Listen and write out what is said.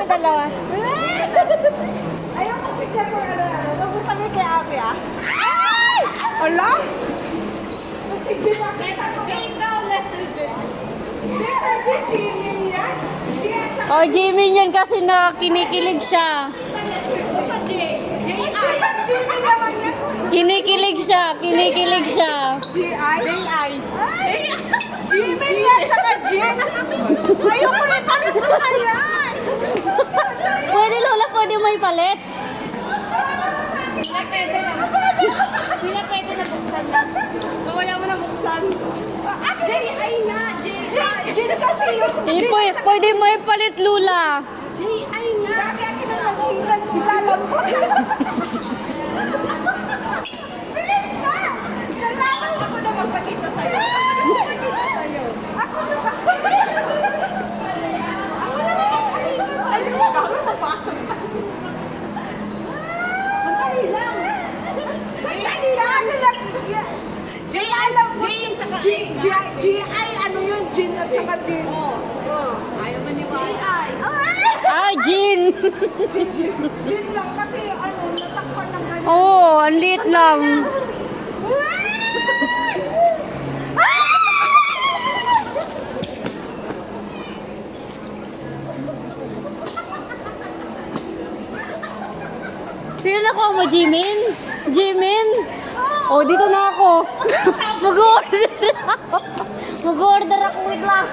kami dalawa. Ayaw ko picture ko ano-ano. Nag-gusto kami kay Abby ah. Ay! Ala? Sige ba? Jane daw, letter J. Letter J, Jimin yan? Oh, Jimin yan kasi na kinikilig siya. Jimin naman yan. Kinikilig siya, kinikilig siya. J.I. Jimin yan, saka Jim. Ayoko rin palit mo kaya. Pwede Lola, pwede may palit. Hindi na pwede na buksan na. Kawaya mo na buksan. J.I. na. J kasi yung... Pwede may palit, Lula. J.I. na. Lagi akin ang naghihilan. Nilalambot. Bilis na. Kailangan ako na magpakita sa'yo. Ako na magpakita sa'yo. Ako na kasi. Ako na magpakita sa'yo. Ako na mapasok. Sandali lang. Sandali lang. J.I. lang. J.I. ano yun? Jin at saka Din. Ayaw maniwala. Ah, Jin. Jin lang kasi ano, natakpan ng ganyan. Oo, ang liit lang. Sino nakuha mo, Jimin? Jimin? Oh, dito na ako. Mag-order ako. Mag-order ako, wait lang.